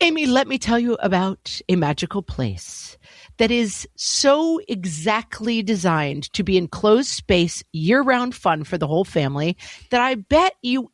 Amy, let me tell you about a magical place that is so exactly designed to be enclosed space, year-round fun for the whole family that I bet you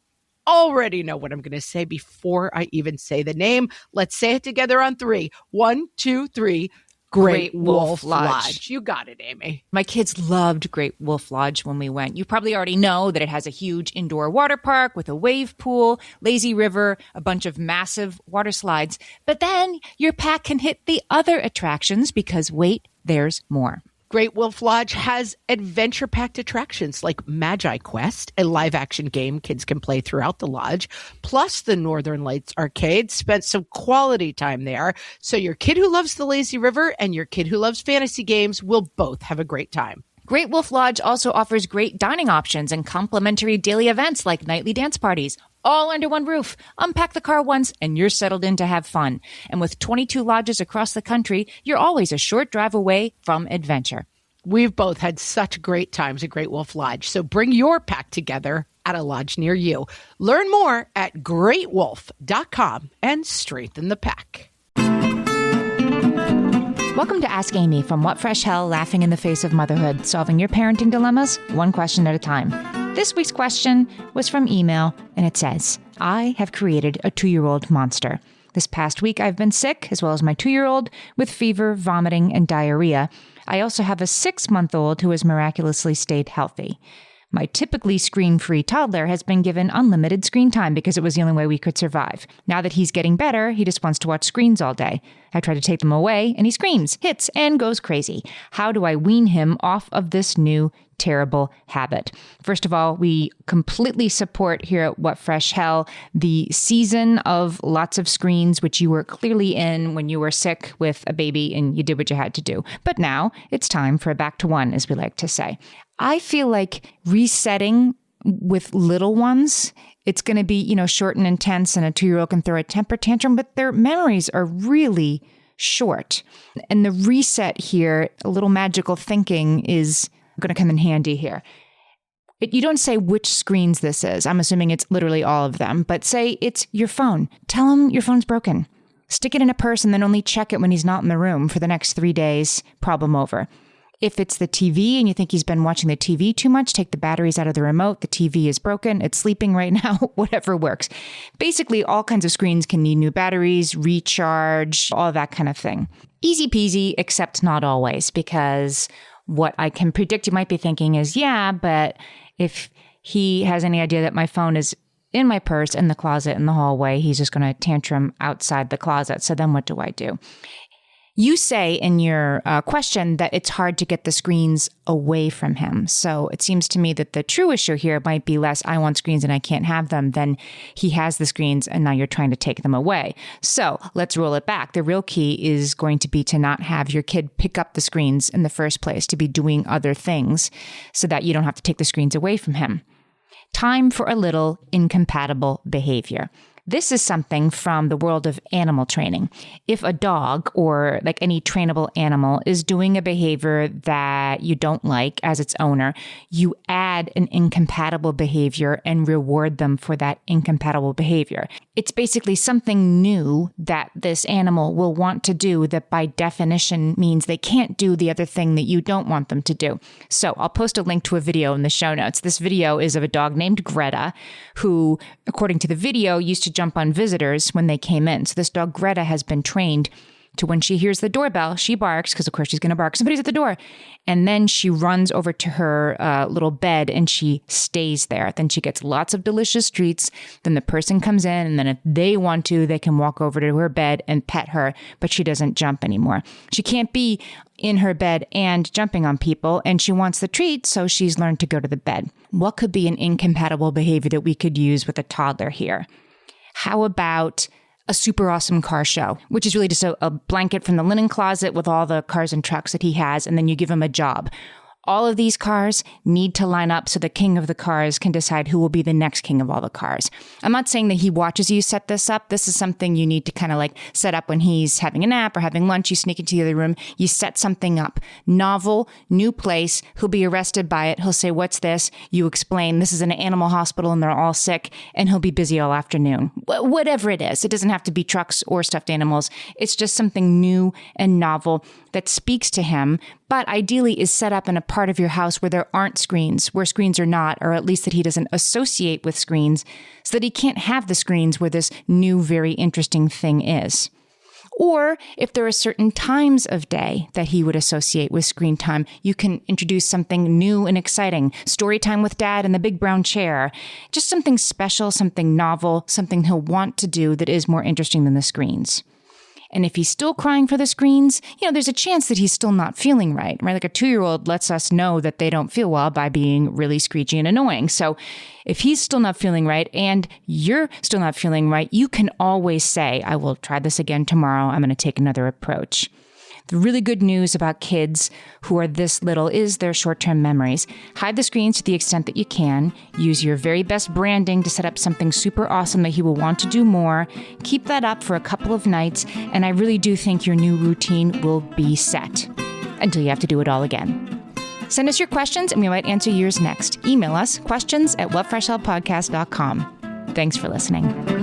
already know what I'm going to say before I even say the name. Let's say it together on 3. 1, 2, 3. Great Wolf Lodge. You got it, Amy. My kids loved Great Wolf Lodge when we went. You probably already know that it has a huge indoor water park with a wave pool, lazy river, a bunch of massive water slides. But then your pack can hit the other attractions because, wait, there's more. Great Wolf Lodge has adventure-packed attractions like Magi Quest, a live-action game kids can play throughout the lodge, plus the Northern Lights Arcade. Spent some quality time there, so your kid who loves the lazy river and your kid who loves fantasy games will both have a great time. Great Wolf Lodge also offers great dining options and complimentary daily events like nightly dance parties, all under one roof. Unpack the car once and you're settled in to have fun. And with 22 lodges across the country, you're always a short drive away from adventure. We've both had such great times at Great Wolf Lodge, so bring your pack together at a lodge near you. Learn more at greatwolf.com and strengthen the pack. Welcome to Ask Amy from What Fresh Hell, laughing in the face of motherhood, solving your parenting dilemmas one question at a time. This week's question was from email, and it says, I have created a 2-year-old monster. This past week, I've been sick, as well as my 2-year-old, with fever, vomiting, and diarrhea. I also have a 6-month-old who has miraculously stayed healthy. My typically screen-free toddler has been given unlimited screen time because it was the only way we could survive. Now that he's getting better, he just wants to watch screens all day. I try to take them away, and he screams, hits, and goes crazy. How do I wean him off of this new terrible habit? First of all, we completely support here at What Fresh Hell the season of lots of screens, which you were clearly in when you were sick with a baby and you did what you had to do. But now it's time for a back to one, as we like to say. I feel like resetting with little ones, it's going to be, short and intense, and a 2-year-old can throw a temper tantrum, but their memories are really short. And the reset here, a little magical thinking, is going to come in handy here. You don't say which screens this is. I'm assuming it's literally all of them, but say it's your phone. Tell him your phone's broken. Stick it in a purse and then only check it when he's not in the room for the next 3 days. Problem over. If it's the TV and you think he's been watching the TV too much, take the batteries out of the remote. The TV is broken. It's sleeping right now. Whatever works. Basically, all kinds of screens can need new batteries, recharge, all that kind of thing. Easy peasy, except not always, because what I can predict you might be thinking is, yeah, but if he has any idea that my phone is in my purse, in the closet, in the hallway, he's just going to tantrum outside the closet. So then what do I do? You say in your question that it's hard to get the screens away from him. So it seems to me that the true issue here might be less, I want screens and I can't have them, than he has the screens and now you're trying to take them away. So let's roll it back. The real key is going to be to not have your kid pick up the screens in the first place, to be doing other things so that you don't have to take the screens away from him. Time for a little incompatible behavior. This is something from the world of animal training. If a dog or like any trainable animal is doing a behavior that you don't like as its owner, you add an incompatible behavior and reward them for that incompatible behavior. It's basically something new that this animal will want to do that by definition means they can't do the other thing that you don't want them to do. So I'll post a link to a video in the show notes. This video is of a dog named Greta who, according to the video, used to jump on visitors when they came in. So this dog, Greta, has been trained to when she hears the doorbell, she barks, because of course she's going to bark. Somebody's at the door. And then she runs over to her little bed and she stays there. Then she gets lots of delicious treats. Then the person comes in, and then if they want to, they can walk over to her bed and pet her, but she doesn't jump anymore. She can't be in her bed and jumping on people, and she wants the treat, so she's learned to go to the bed. What could be an incompatible behavior that we could use with a toddler here? How about a super awesome car show, which is really just a blanket from the linen closet with all the cars and trucks that he has, and then you give him a job. All of these cars need to line up so the king of the cars can decide who will be the next king of all the cars. I'm not saying that he watches you set this up. This is something you need to kind of like set up when he's having a nap or having lunch. You sneak into the other room. You set something up. Novel, new place. He'll be arrested by it. He'll say, what's this? You explain, this is an animal hospital and they're all sick. And he'll be busy all afternoon. Whatever it is. It doesn't have to be trucks or stuffed animals. It's just something new and novel that speaks to him, but ideally is set up in a part of your house where there aren't screens, where screens are not, or at least that he doesn't associate with screens, so that he can't have the screens where this new, very interesting thing is. Or if there are certain times of day that he would associate with screen time, you can introduce something new and exciting. Story time with dad in the big brown chair. Just something special, something novel, something he'll want to do that is more interesting than the screens. And if he's still crying for the screens, there's a chance that he's still not feeling right? Like a 2-year-old lets us know that they don't feel well by being really screechy and annoying. So if he's still not feeling right and you're still not feeling right, you can always say, I will try this again tomorrow. I'm going to take another approach. The really good news about kids who are this little is their short-term memories. Hide the screens to the extent that you can. Use your very best branding to set up something super awesome that he will want to do more. Keep that up for a couple of nights, and I really do think your new routine will be set until you have to do it all again. Send us your questions, and we might answer yours next. Email us questions@whatfreshhellpodcast.com. Thanks for listening.